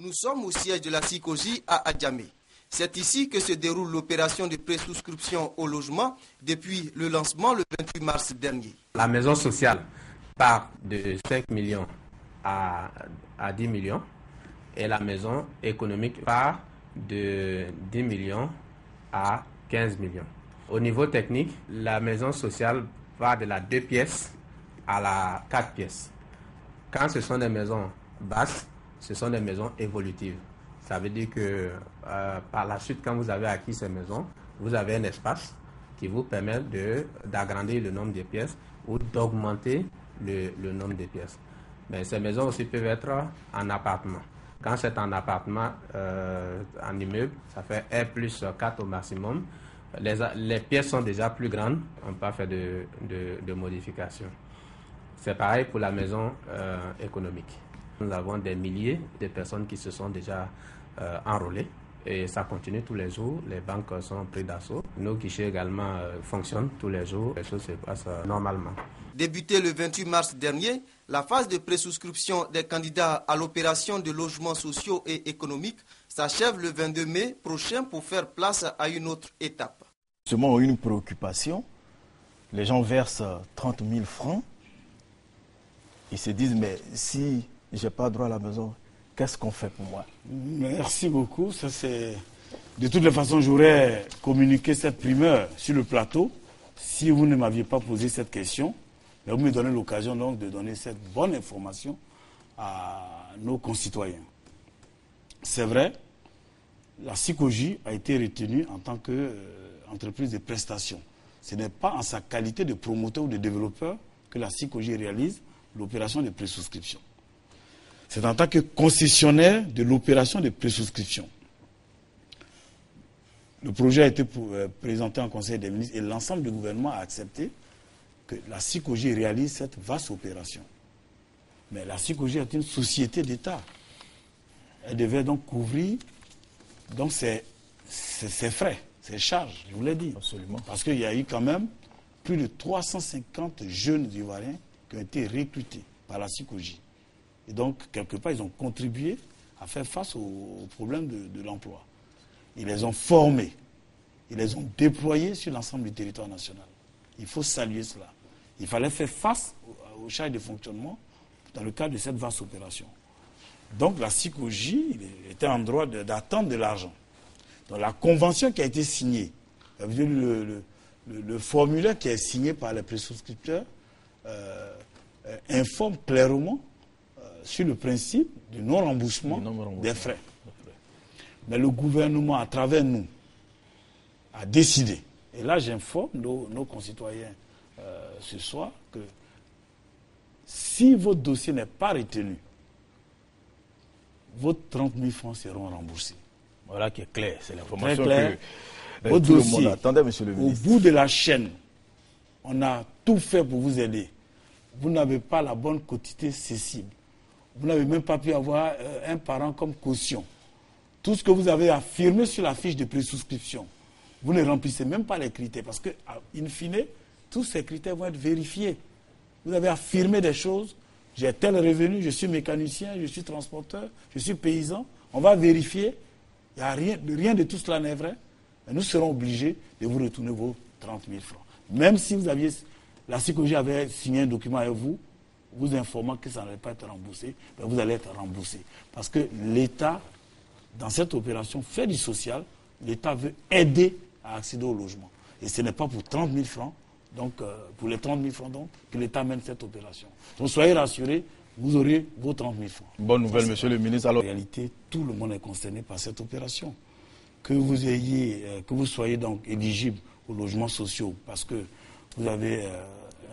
Nous sommes au siège de la SICOJI à Adjamé. C'est ici que se déroule l'opération de présouscription au logement depuis le lancement le 28 mars dernier. La maison sociale part de 5 millions à 10 millions et la maison économique part de 10 millions à 15 millions. Au niveau technique, la maison sociale va de la 2 pièces à la 4 pièces. Quand ce sont des maisons basses, ce sont des maisons évolutives. Ça veut dire que par la suite, quand vous avez acquis ces maisons, vous avez un espace qui vous permet d'agrandir le nombre de pièces ou d'augmenter le nombre de pièces. Mais ces maisons aussi peuvent être en appartement. Quand c'est en appartement, en immeuble, ça fait R+4 au maximum. Les pièces sont déjà plus grandes, on ne peut pas faire de modifications. C'est pareil pour la maison économique. Nous avons des milliers de personnes qui se sont déjà enrôlées et ça continue tous les jours. Les banques sont prises d'assaut. Nos guichets également fonctionnent tous les jours. Les choses se passent normalement. Débutée le 28 mars dernier, la phase de présouscription des candidats à l'opération de logements sociaux et économiques s'achève le 22 mai prochain pour faire place à une autre étape. Seulement une préoccupation, les gens versent 30 000 francs. Ils se disent, mais si je n'ai pas droit à la maison, qu'est-ce qu'on fait pour moi? Merci beaucoup. De toutes les façons, j'aurais communiqué cette primeur sur le plateau si vous ne m'aviez pas posé cette question. Mais vous me donnez l'occasion donc de donner cette bonne information à nos concitoyens. C'est vrai, la SICOJI a été retenue en tant qu'entreprise de prestation. Ce n'est pas en sa qualité de promoteur ou de développeur que la SICOJI réalise l'opération de présouscription. C'est en tant que concessionnaire de l'opération de présouscription. Le projet a été présenté en Conseil des ministres et l'ensemble du gouvernement a accepté que la SICOJI réalise cette vaste opération. Mais la SICOJI est une société d'État. Elle devait donc couvrir ses frais, ses charges, je vous l'ai dit. Absolument. Parce qu'il y a eu quand même plus de 350 jeunes Ivoiriens qui ont été recrutés par la SICOJI. Et donc, quelque part, ils ont contribué à faire face aux problèmes de l'emploi. Ils les ont formés, ils les ont déployés sur l'ensemble du territoire national. Il faut saluer cela. Il fallait faire face aux charges de fonctionnement dans le cadre de cette vaste opération. Donc la SICOJI était en droit d'attendre de l'argent. Donc la convention qui a été signée, le formulaire qui est signé par les présouscripteurs informe clairement sur le principe du non-remboursement des frais. Mais le gouvernement, à travers nous, a décidé, et là j'informe nos concitoyens ce soir, que si votre dossier n'est pas retenu, vos 30 000 francs seront remboursés. Voilà qui est clair, c'est l'information que votre dossier, tout le monde attendait, monsieur le ministre. Au bout de la chaîne, on a tout fait pour vous aider. Vous n'avez pas la bonne quotité cessible. Vous n'avez même pas pu avoir un parent comme caution. Tout ce que vous avez affirmé sur la fiche de présouscription, vous ne remplissez même pas les critères parce que, in fine, tous ces critères vont être vérifiés. Vous avez affirmé des choses, j'ai tel revenu, je suis mécanicien, je suis transporteur, je suis paysan. On va vérifier, il n'y a rien de tout cela n'est vrai. Mais nous serons obligés de vous retourner vos 30 000 francs. Même si la SICOJI avait signé un document avec vous, vous informant que ça n'allait pas être remboursé, mais vous allez être remboursé. Parce que l'État, dans cette opération, fait du social, l'État veut aider à accéder au logement. Et ce n'est pas pour 30 000 francs, donc pour les 30 000 francs donc, que l'État mène cette opération. Donc soyez rassurés, vous aurez vos 30 000 francs. Bonne nouvelle, monsieur le ministre. Alors... En réalité, tout le monde est concerné par cette opération. Que vous soyez donc éligible aux logements sociaux, parce que vous avez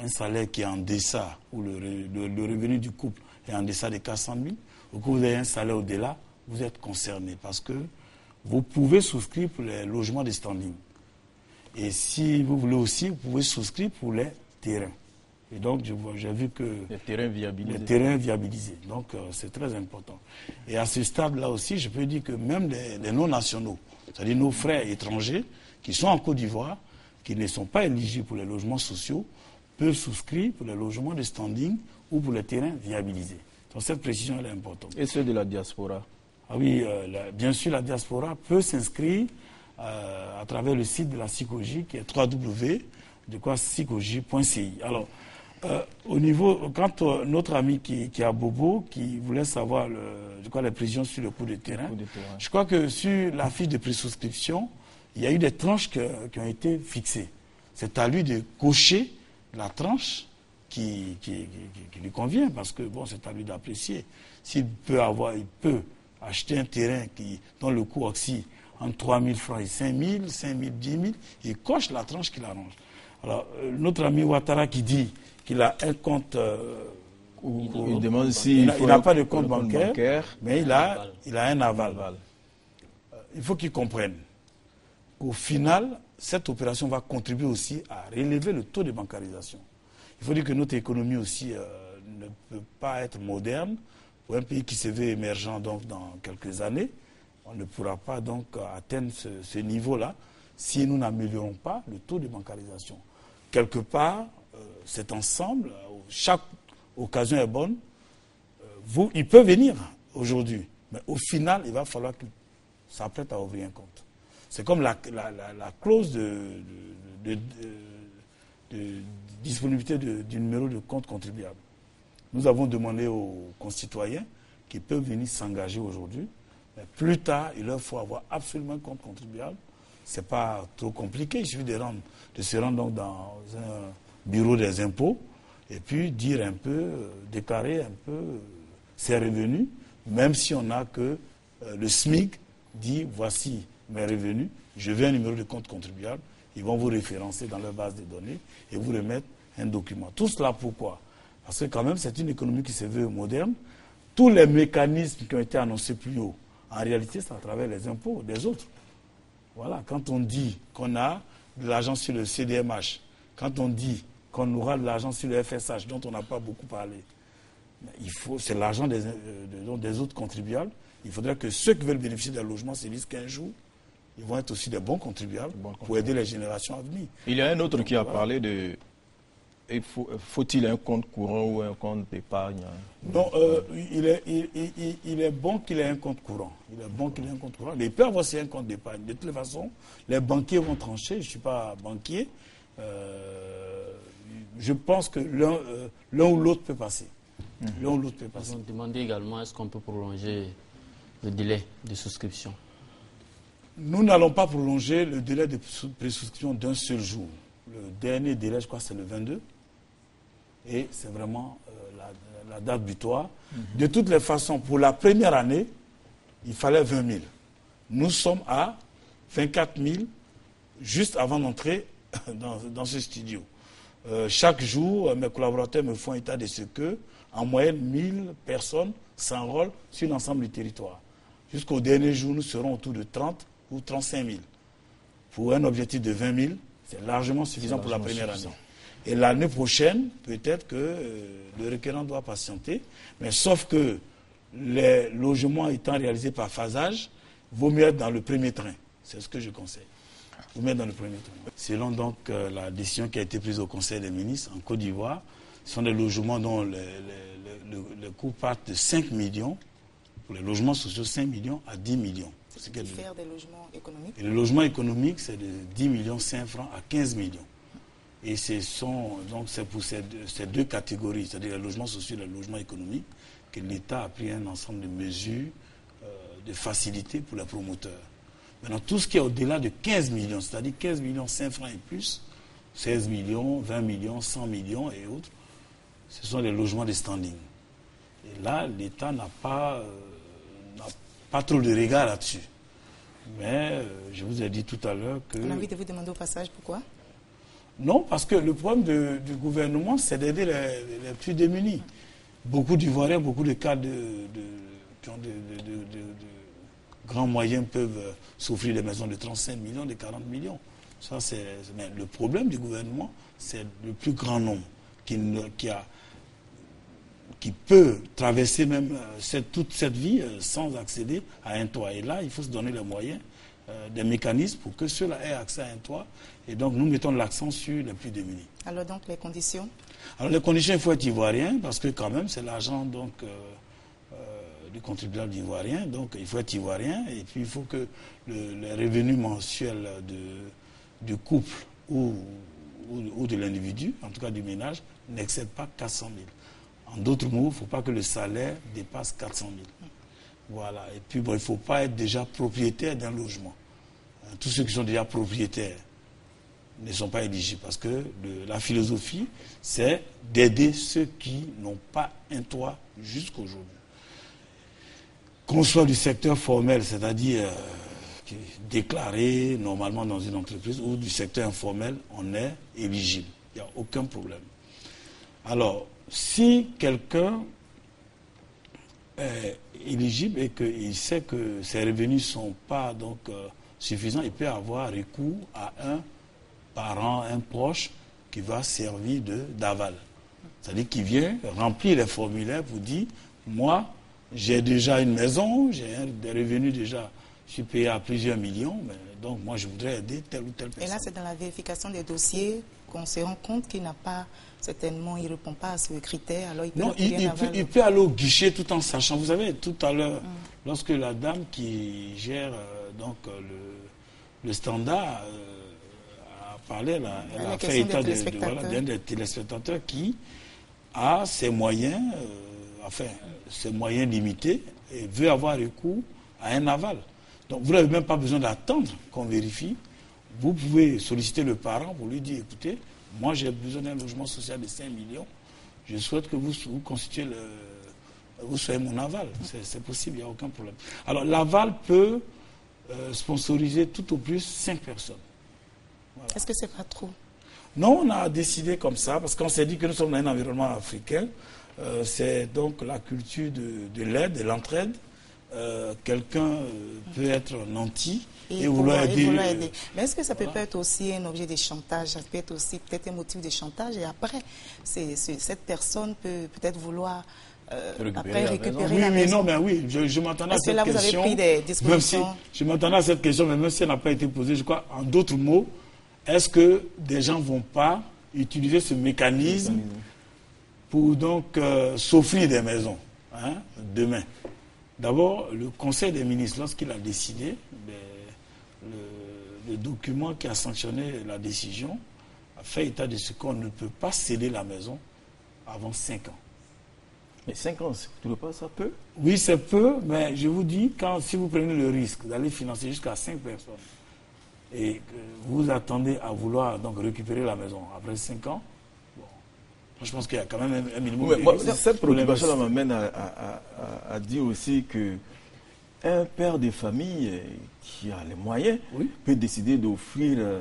un salaire qui est en deçà, ou le revenu du couple est en deçà de 400 000, ou que vous avez un salaire au-delà, vous êtes concerné, parce que vous pouvez souscrire pour les logements de standing. Et si vous voulez aussi, vous pouvez souscrire pour les terrains. Et donc, j'ai vu que... Les terrains viabilisés. Les terrains viabilisés. Donc, c'est très important. Et à ce stade-là aussi, je peux dire que même les non-nationaux, c'est-à-dire nos frères étrangers qui sont en Côte d'Ivoire, qui ne sont pas éligibles pour les logements sociaux, peuvent souscrire pour les logements de standing ou pour les terrains viabilisés. Donc, cette précision elle est importante. Et ceux de la diaspora? Ah oui, bien sûr, la diaspora peut s'inscrire à travers le site de la SICOGI qui est www.sicogi.ci. Alors, au niveau, quand notre ami qui a Bobo, qui voulait savoir les prévisions sur le coût de terrain, je crois que sur la fiche de présouscription, il y a eu des tranches qui ont été fixées. C'est à lui de cocher la tranche qui lui convient, parce que bon, c'est à lui d'apprécier. S'il peut acheter un terrain dont le coût oscille entre 3 000 francs et 5 000, 5 000, 10 000, il coche la tranche qu'il arrange. Alors, notre ami Ouattara qui dit qu'il a un compte... il demande s'il n'a pas de compte bancaire, mais il a un aval. Il faut qu'il comprenne. Au final, cette opération va contribuer aussi à relever le taux de bancarisation. Il faut dire que notre économie aussi ne peut pas être moderne. Pour un pays qui se veut émergent donc, dans quelques années, on ne pourra pas donc atteindre ce niveau-là si nous n'améliorons pas le taux de bancarisation. Quelque part, cet ensemble, chaque occasion est bonne. Il peut venir aujourd'hui, mais au final, il va falloir qu'il s'apprête à ouvrir un compte. C'est comme la clause de disponibilité du numéro de compte contribuable. Nous avons demandé aux concitoyens qui peuvent venir s'engager aujourd'hui. Mais plus tard, il leur faut avoir absolument un compte contribuable. Ce n'est pas trop compliqué. Il suffit de se rendre donc dans un bureau des impôts et puis dire un peu, déclarer un peu ses revenus, même si on n'a que le SMIC dit voici mes revenus, je veux un numéro de compte contribuable. Ils vont vous référencer dans leur base de données et vous remettre un document. Tout cela pourquoi? Parce que quand même, c'est une économie qui se veut moderne. Tous les mécanismes qui ont été annoncés plus haut, en réalité, c'est à travers les impôts des autres. Voilà, quand on dit qu'on a de l'argent sur le CDMH, quand on dit qu'on aura de l'argent sur le FSH, dont on n'a pas beaucoup parlé, c'est l'argent des autres contribuables. Il faudrait que ceux qui veulent bénéficier d'un logement se disent qu'un jour, ils vont être aussi des bons contribuables pour aider les générations à venir. Il y a un autre qui a parlé de... Faut-il un compte courant ou un compte d'épargne? Non, il est bon qu'il ait un compte courant. Il est bon qu'il ait un compte courant. Il peut avoir aussi un compte d'épargne. De toutes les façons, les banquiers vont trancher. Je ne suis pas banquier. Je pense que l'un ou l'autre peut passer. L'un ou l'autre peut passer. Vous demandez également, est-ce qu'on peut prolonger le délai de souscription? Nous n'allons pas prolonger le délai de présouscription d'un seul jour. Le dernier délai, je crois, c'est le 22. Et c'est vraiment la date butoir. De toutes les façons, pour la première année, il fallait 20 000. Nous sommes à 24 000 juste avant d'entrer dans ce studio. Chaque jour, mes collaborateurs me font état de ce que, en moyenne, 1000 personnes s'enrôlent sur l'ensemble du territoire. Jusqu'au dernier jour, nous serons autour de 30 ou 35 000. Pour un objectif de 20 000, c'est largement suffisant pour la première année. Et l'année prochaine, peut-être que le requérant doit patienter, mais sauf que les logements étant réalisés par phasage, vaut mieux être dans le premier train. C'est ce que je conseille. Vaut mieux être dans le premier train. Selon donc la décision qui a été prise au Conseil des ministres en Côte d'Ivoire, ce sont des logements dont le coût part de 5 millions, pour les logements sociaux, 5 millions à 10 millions. C'est ce qui diffère des logements économiques. Et le logement économique, c'est de 10 millions 5 francs à 15 millions. Et c'est pour ces deux catégories, c'est-à-dire les logements sociaux et les logements économiques, que l'État a pris un ensemble de mesures de facilité pour les promoteurs. Maintenant, tout ce qui est au-delà de 15 millions, c'est-à-dire 15 millions 5 francs et plus, 16 millions, 20 millions, 100 millions et autres, ce sont les logements de standing. Et là, l'État n'a pas trop de regard là-dessus. Mais je vous ai dit tout à l'heure que... On a envie de vous demander au passage pourquoi? Non, parce que le problème du gouvernement, c'est d'aider les plus démunis. Beaucoup d'Ivoiriens, beaucoup de cas qui ont de grands moyens peuvent s'offrir des maisons de 35 millions, de 40 millions. Mais le problème du gouvernement, c'est le plus grand nombre qui peut traverser même toute cette vie sans accéder à un toit. Et là, il faut se donner les moyens, des mécanismes pour que ceux-là aient accès à un toit. Et donc, nous mettons l'accent sur les plus démunis. Alors donc, les conditions? Alors, les conditions, il faut être ivoirien, parce que quand même, c'est l'argent du contribuable ivoirien. Donc il faut être ivoirien et puis il faut que les revenus mensuels du couple ou de l'individu, en tout cas du ménage, n'excèdent pas 400 000. En d'autres mots, il ne faut pas que le salaire dépasse 400 000. Voilà. Et puis bon, il ne faut pas être déjà propriétaire d'un logement. Tous ceux qui sont déjà propriétaires ne sont pas éligibles parce que la philosophie, c'est d'aider ceux qui n'ont pas un toit jusqu'aujourd'hui. Qu'on soit du secteur formel, c'est-à-dire déclaré normalement dans une entreprise, ou du secteur informel, on est éligible. Il n'y a aucun problème. Alors, si quelqu'un est éligible et qu'il sait que ses revenus ne sont pas suffisants, il peut avoir recours à un parent, un proche qui va servir d'aval. C'est-à-dire qu'il vient remplir les formulaires pour dire, moi, j'ai déjà une maison, j'ai des revenus déjà, je suis payé à plusieurs millions, mais donc moi je voudrais aider telle ou telle personne. Et là, c'est dans la vérification des dossiers qu'on se rend compte qu'il n'a pas, certainement, il ne répond pas à ce critère, alors il peut... Non, il peut aller au guichet tout en sachant. Vous savez, tout à l'heure, lorsque la dame qui gère le standard a parlé, elle a fait état d'un des téléspectateurs qui a ses moyens, ses moyens limités et veut avoir recours à un aval. Donc vous n'avez même pas besoin d'attendre qu'on vérifie. Vous pouvez solliciter le parent pour lui dire, écoutez, moi j'ai besoin d'un logement social de 5 millions, je souhaite que vous constituez vous soyez mon aval. C'est possible, il n'y a aucun problème. Alors l'aval peut sponsoriser tout au plus 5 personnes. Voilà. Est-ce que c'est pas trop? Non, on a décidé comme ça, parce qu'on s'est dit que nous sommes dans un environnement africain. C'est donc la culture de l'aide, de l'entraide. Quelqu'un peut être nanti et vouloir aider. Mais est-ce que ça peut pas être aussi un objet de chantage? Ça peut être aussi peut-être un motif de chantage et après, cette personne peut peut-être vouloir récupérer la maison. Non, mais oui, je m'attendais à cette question. Est-ce que là, vous avez pris des dispositions? Je m'attendais à cette question, mais même si elle n'a pas été posée, je crois, en d'autres mots, est-ce que des gens ne vont pas utiliser ce mécanisme pour donc s'offrir des maisons demain? D'abord, le Conseil des ministres, lorsqu'il a décidé, le document qui a sanctionné la décision a fait état de ce qu'on ne peut pas céder la maison avant 5 ans. Mais 5 ans, tu ne pas ça peu? Oui, c'est peu, mais je vous dis, si vous prenez le risque d'aller financer jusqu'à 5 personnes et que vous attendez à vouloir donc récupérer la maison après 5 ans, je pense qu'il y a quand même un minimum de risque. Cette préoccupation m'amène à dire aussi que un père de famille qui a les moyens peut décider d'offrir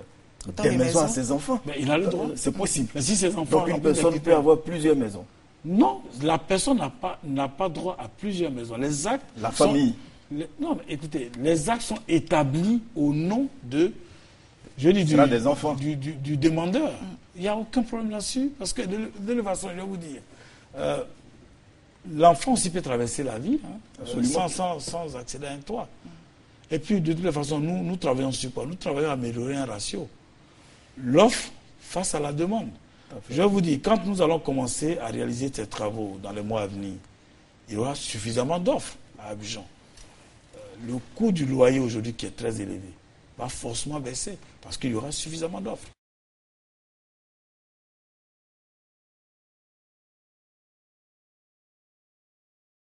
des maisons à ses enfants. Mais il a le droit. C'est possible. Mais si ses enfants donc une personne peut avoir plusieurs maisons. Non, la personne n'a pas droit à plusieurs maisons. Les actes famille. Non, mais écoutez, les actes sont établis au nom de... des enfants. Du demandeur. Il n'y a aucun problème là-dessus. Parce que de toute façon, je vais vous dire, l'enfant aussi peut traverser la vie sans accéder à un toit. Et puis, de toute façon, nous travaillons sur quoi? Nous travaillons à améliorer un ratio. L'offre face à la demande. Je vais vous dire, quand nous allons commencer à réaliser ces travaux dans les mois à venir, il y aura suffisamment d'offres à Abidjan. Le coût du loyer aujourd'hui, qui est très élevé, va forcément baisser parce qu'il y aura suffisamment d'offres.